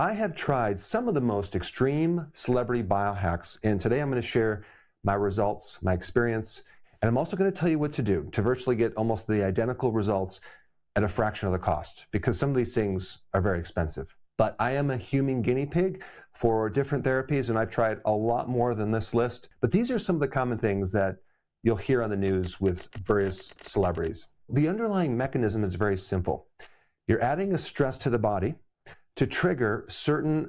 I have tried some of the most extreme celebrity biohacks, and today I'm going to share my results, my experience, and I'm also going to tell you what to do to virtually get almost the identical results at a fraction of the cost, because some of these things are very expensive. But I am a human guinea pig for different therapies, and I've tried a lot more than this list. But these are some of the common things that you'll hear on the news with various celebrities. The underlying mechanism is very simple. You're adding a stress to the body to trigger certain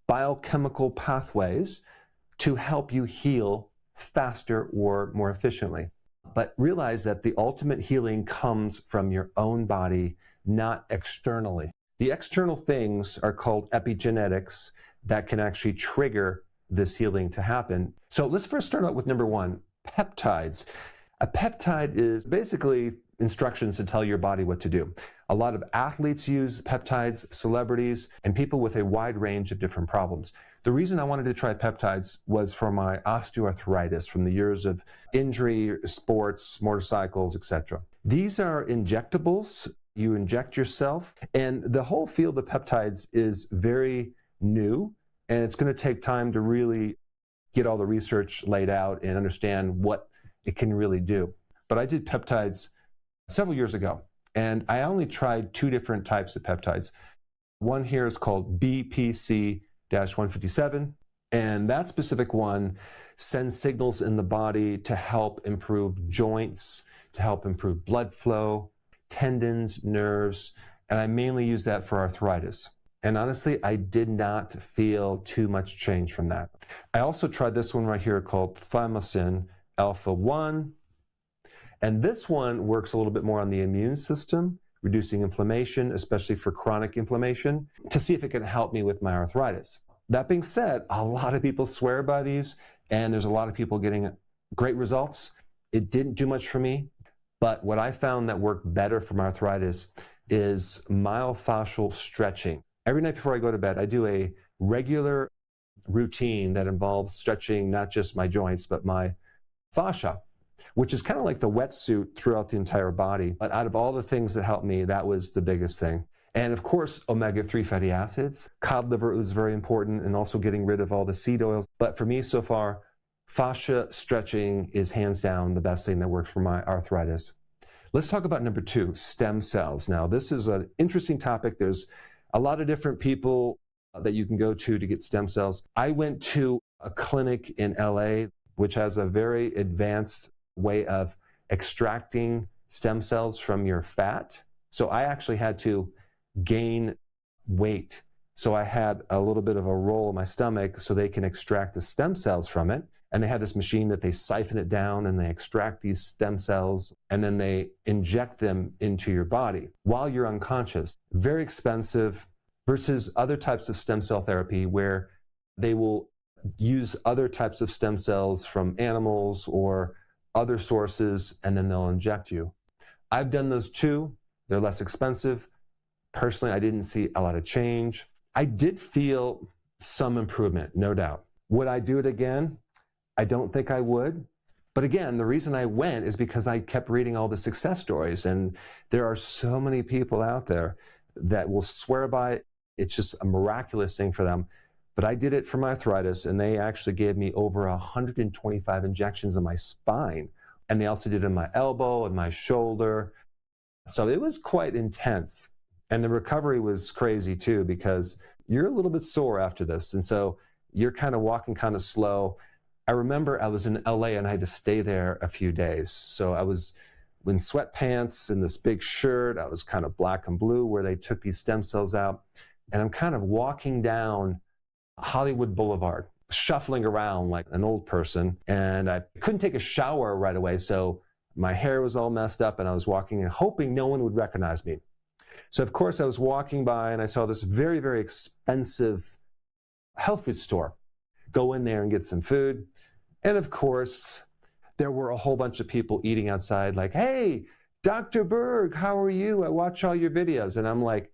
biochemical pathways to help you heal faster or more efficiently. But realize that the ultimate healing comes from your own body, not externally. The external things are called epigenetics that can actually trigger this healing to happen. So let's first start out with number one, peptides. A peptide is basically instructions to tell your body what to do. A lot of athletes use peptides, celebrities, and people with a wide range of different problems. The reason I wanted to try peptides was for my osteoarthritis from the years of injury, sports, motorcycles, etc. These are injectables. You inject yourself, and the whole field of peptides is very new, and it's going to take time to really get all the research laid out and understand what it can really do. But I did peptides several years ago, and I only tried two different types of peptides. One here is called BPC-157, and that specific one sends signals in the body to help improve joints, to help improve blood flow, tendons, nerves, and I mainly use that for arthritis. And honestly, I did not feel too much change from that. I also tried this one right here called thymosin alpha-1, and this one works a little bit more on the immune system, reducing inflammation, especially for chronic inflammation, to see if it can help me with my arthritis. That being said, a lot of people swear by these, and there's a lot of people getting great results. It didn't do much for me, but what I found that worked better for my arthritis is myofascial stretching. Every night before I go to bed, I do a regular routine that involves stretching not just my joints, but my fascia, which is kind of like the wetsuit throughout the entire body. But out of all the things that helped me, that was the biggest thing. And of course, omega-3 fatty acids. Cod liver is very important, and also getting rid of all the seed oils. But for me so far, fascia stretching is hands down the best thing that works for my arthritis. Let's talk about number two, stem cells. Now, this is an interesting topic. There's a lot of different people that you can go to get stem cells. I went to a clinic in LA, which has a very advanced way of extracting stem cells from your fat. So I actually had to gain weight. So I had a little bit of a roll in my stomach so they can extract the stem cells from it. And they have this machine that they siphon it down and they extract these stem cells and then they inject them into your body while you're unconscious. Very expensive versus other types of stem cell therapy where they will use other types of stem cells from animals or other sources and then they'll inject you. I've done those too. They're less expensive. Personally, I didn't see a lot of change. I did feel some improvement, no doubt. Would I do it again? I don't think I would. But again, the reason I went is because I kept reading all the success stories, and there are so many people out there that will swear by it. It's just a miraculous thing for them. But I did it for my arthritis, and they actually gave me over 125 injections in my spine. And they also did it in my elbow and my shoulder. So it was quite intense. And the recovery was crazy too, because you're a little bit sore after this. And so you're kind of walking kind of slow. I remember I was in LA and I had to stay there a few days. So I was in sweatpants and this big shirt. I was kind of black and blue where they took these stem cells out. And I'm kind of walking down Hollywood Boulevard, shuffling around like an old person. And I couldn't take a shower right away. So my hair was all messed up and I was walking and hoping no one would recognize me. So of course I was walking by and I saw this very, very expensive health food store. Go in there and get some food. And of course, there were a whole bunch of people eating outside like, hey, Dr. Berg, how are you? I watch all your videos. And I'm like,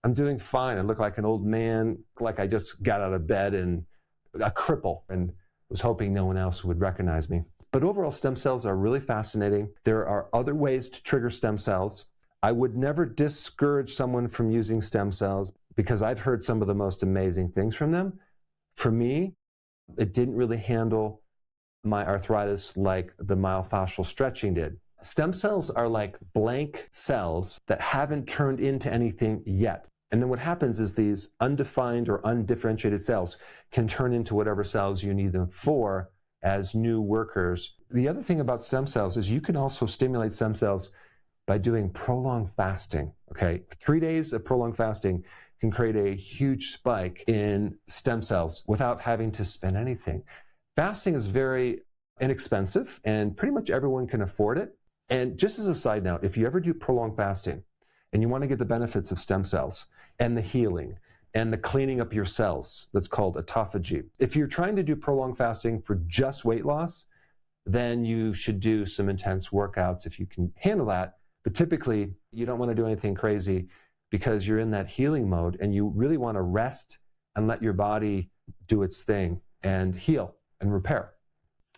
I'm doing fine. I look like an old man, like I just got out of bed and a cripple, and was hoping no one else would recognize me. But overall, stem cells are really fascinating. There are other ways to trigger stem cells. I would never discourage someone from using stem cells because I've heard some of the most amazing things from them. For me, it didn't really handle my arthritis like the myofascial stretching did. Stem cells are like blank cells that haven't turned into anything yet. And then what happens is these undefined or undifferentiated cells can turn into whatever cells you need them for as new workers. The other thing about stem cells is you can also stimulate stem cells by doing prolonged fasting, okay? 3 days of prolonged fasting can create a huge spike in stem cells without having to spend anything. Fasting is very inexpensive and pretty much everyone can afford it. And just as a side note, if you ever do prolonged fasting and you want to get the benefits of stem cells and the healing and the cleaning up your cells, that's called autophagy. If you're trying to do prolonged fasting for just weight loss, then you should do some intense workouts if you can handle that. But typically, you don't want to do anything crazy because you're in that healing mode and you really want to rest and let your body do its thing and heal and repair.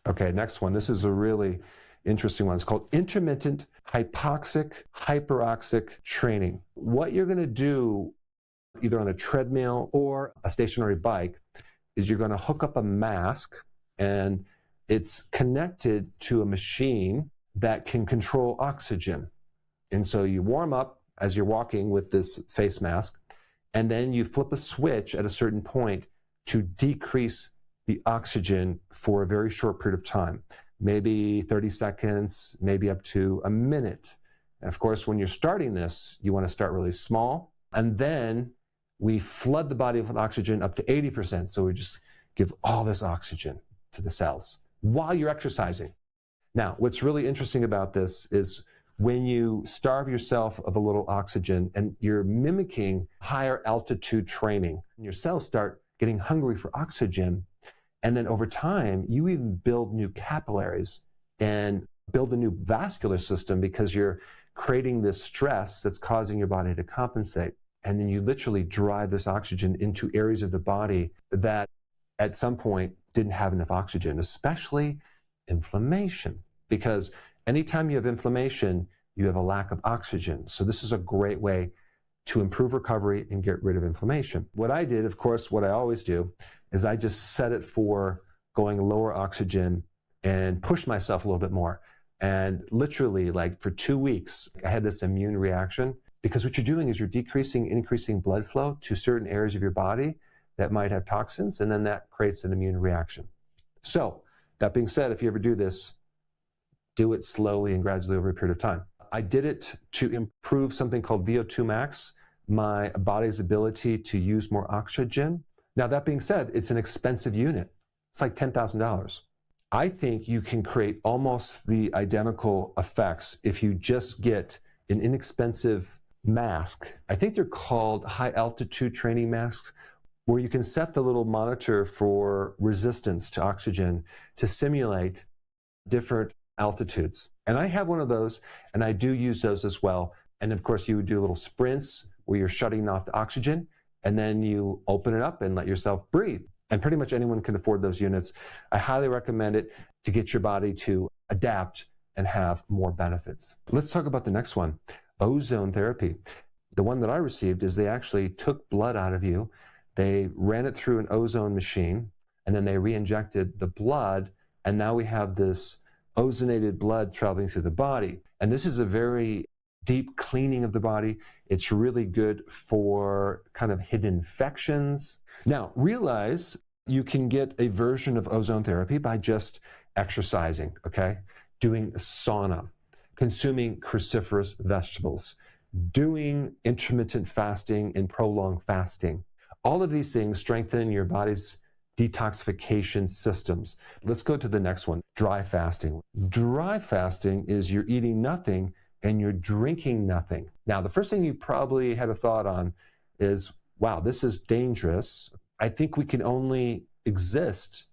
Okay, next one. This is a really interesting one. It's called intermittent hypoxic hyperoxic training. What you're going to do either on a treadmill or a stationary bike is you're going to hook up a mask and it's connected to a machine that can control oxygen. And so you warm up as you're walking with this face mask, and then you flip a switch at a certain point to decrease the oxygen for a very short period of time, maybe 30 seconds, maybe up to a minute. And of course, when you're starting this, you want to start really small, and then we flood the body with oxygen up to 80%. So we just give all this oxygen to the cells while you're exercising. Now, what's really interesting about this is when you starve yourself of a little oxygen and you're mimicking higher altitude training, your cells start getting hungry for oxygen. And then over time, you even build new capillaries and build a new vascular system because you're creating this stress that's causing your body to compensate. And then you literally drive this oxygen into areas of the body that at some point didn't have enough oxygen, especially inflammation. Because anytime you have inflammation, you have a lack of oxygen. So this is a great way to improve recovery and get rid of inflammation. What I did, of course, what I always do, is I just set it for going lower oxygen and push myself a little bit more. And literally, like for 2 weeks, I had this immune reaction because what you're doing is you're increasing blood flow to certain areas of your body that might have toxins, and then that creates an immune reaction. So that being said, if you ever do this, do it slowly and gradually over a period of time. I did it to improve something called VO2 max, my body's ability to use more oxygen. Now, that being said, it's an expensive unit. It's like $10,000. I think you can create almost the identical effects if you just get an inexpensive mask. I think they're called high altitude training masks, where you can set the little monitor for resistance to oxygen to simulate different altitudes. And I have one of those, and I do use those as well. And of course, you would do little sprints where you're shutting off the oxygen, and then you open it up and let yourself breathe. And pretty much anyone can afford those units. I highly recommend it to get your body to adapt and have more benefits. Let's talk about the next one, ozone therapy. The one that I received is they actually took blood out of you, they ran it through an ozone machine, and then they re-injected the blood, and now we have this ozonated blood traveling through the body. And this is a very deep cleaning of the body. It's really good for kind of hidden infections. Now, realize you can get a version of ozone therapy by just exercising, okay? Doing a sauna, consuming cruciferous vegetables, doing intermittent fasting and prolonged fasting. All of these things strengthen your body's detoxification systems. Let's go to the next one, dry fasting. Dry fasting is you're eating nothing and you're drinking nothing. Now, the first thing you probably had a thought on is, wow, this is dangerous. I think we can only exist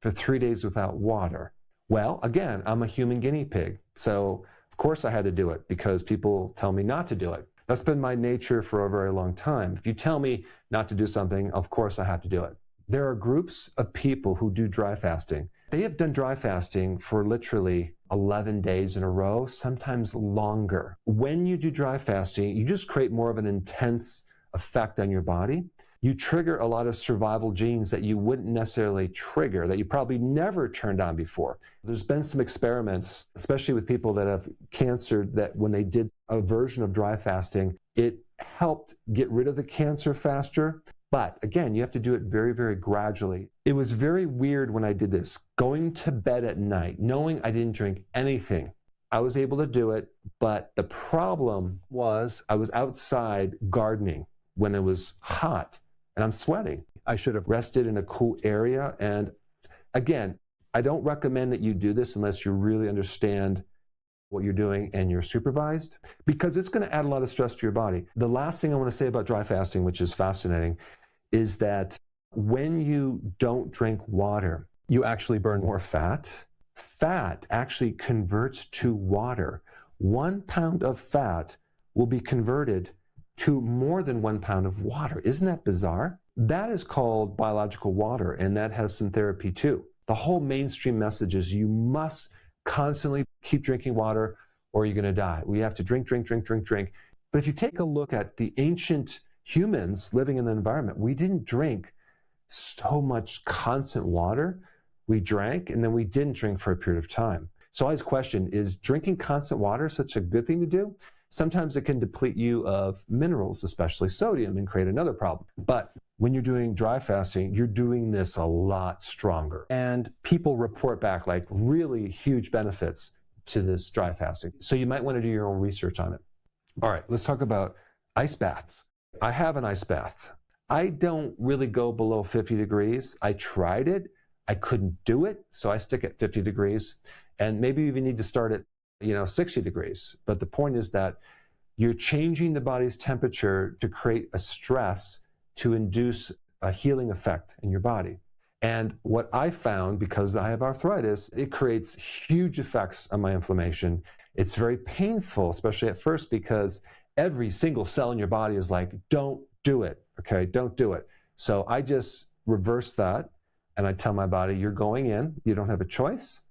for 3 days without water. Well, again, I'm a human guinea pig. So of course I had to do it because people tell me not to do it. That's been my nature for a very long time. If you tell me not to do something, of course I have to do it. There are groups of people who do dry fasting. They have done dry fasting for literally 11 days in a row, sometimes longer. When you do dry fasting, you just create more of an intense effect on your body. You trigger a lot of survival genes that you wouldn't necessarily trigger, that you probably never turned on before. There's been some experiments, especially with people that have cancer, that when they did a version of dry fasting, it helped get rid of the cancer faster. But again, you have to do it very, very gradually. It was very weird when I did this, going to bed at night, knowing I didn't drink anything. I was able to do it, but the problem was I was outside gardening when it was hot and I'm sweating. I should have rested in a cool area. And again, I don't recommend that you do this unless you really understand what you're doing and you're supervised, because it's going to add a lot of stress to your body. The last thing I want to say about dry fasting, which is fascinating, is that when you don't drink water, you actually burn more fat. Fat actually converts to water. 1 pound of fat will be converted to more than 1 pound of water. Isn't that bizarre? That is called biological water, and that has some therapy too. The whole mainstream message is you must constantly keep drinking water or you're going to die. We have to drink. But if you take a look at the ancient humans living in the environment, we didn't drink so much constant water. We drank and then we didn't drink for a period of time. So I always question, is drinking constant water such a good thing to do? Sometimes it can deplete you of minerals, especially sodium, and create another problem. But when you're doing dry fasting, you're doing this a lot stronger. And people report back like really huge benefits to this dry fasting. So you might want to do your own research on it. All right, let's talk about ice baths. I have an ice bath. I don't really go below 50 degrees. I tried it. I couldn't do it, so I stick at 50 degrees. And maybe you even need to start at 60 degrees. But the point is that you're changing the body's temperature to create a stress to induce a healing effect in your body. And what I found, because I have arthritis, it creates huge effects on my inflammation. It's very painful, especially at first, because every single cell in your body is like, don't do it, okay? Don't do it. So I just reverse that, and I tell my body, you're going in, you don't have a choice.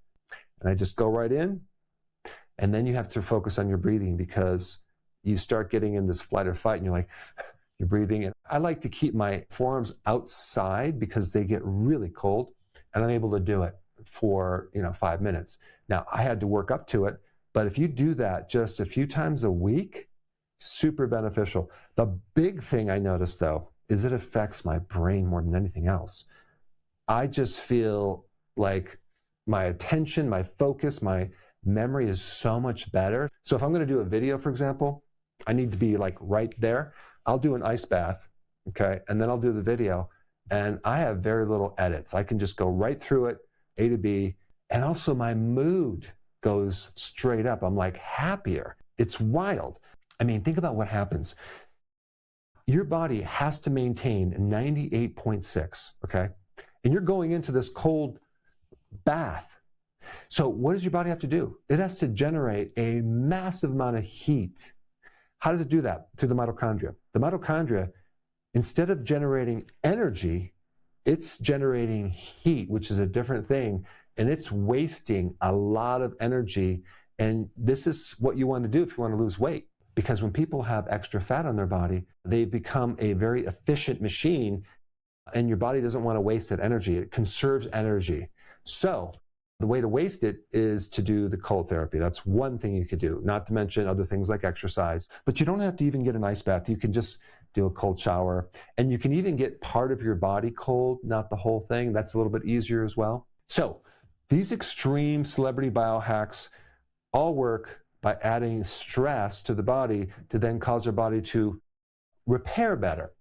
And I just go right in. And then you have to focus on your breathing, because you start getting in this flight or fight and you're like, you're breathing. And I like to keep my forearms outside because they get really cold, and I'm able to do it for 5 minutes. Now I had to work up to it, but if you do that just a few times a week, super beneficial. The big thing I noticed though, is it affects my brain more than anything else. I just feel like my attention, my focus, my memory is so much better. So if I'm going to do a video, for example, I need to be like right there. I'll do an ice bath, okay? And then I'll do the video, and I have very little edits. I can just go right through it, A to B, and also my mood goes straight up. I'm like happier. It's wild. I mean, think about what happens. Your body has to maintain 98.6, okay? And you're going into this cold bath. So what does your body have to do? It has to generate a massive amount of heat. How does it do that? Through the mitochondria. The mitochondria, instead of generating energy, it's generating heat, which is a different thing, and it's wasting a lot of energy. And this is what you want to do if you want to lose weight. Because when people have extra fat on their body, they become a very efficient machine, and your body doesn't want to waste that energy. It conserves energy. So the way to waste it is to do the cold therapy. That's one thing you could do, not to mention other things like exercise. But you don't have to even get an ice bath. You can just do a cold shower. And you can even get part of your body cold, not the whole thing. That's a little bit easier as well. So these extreme celebrity biohacks all work by adding stress to the body to then cause our body to repair better.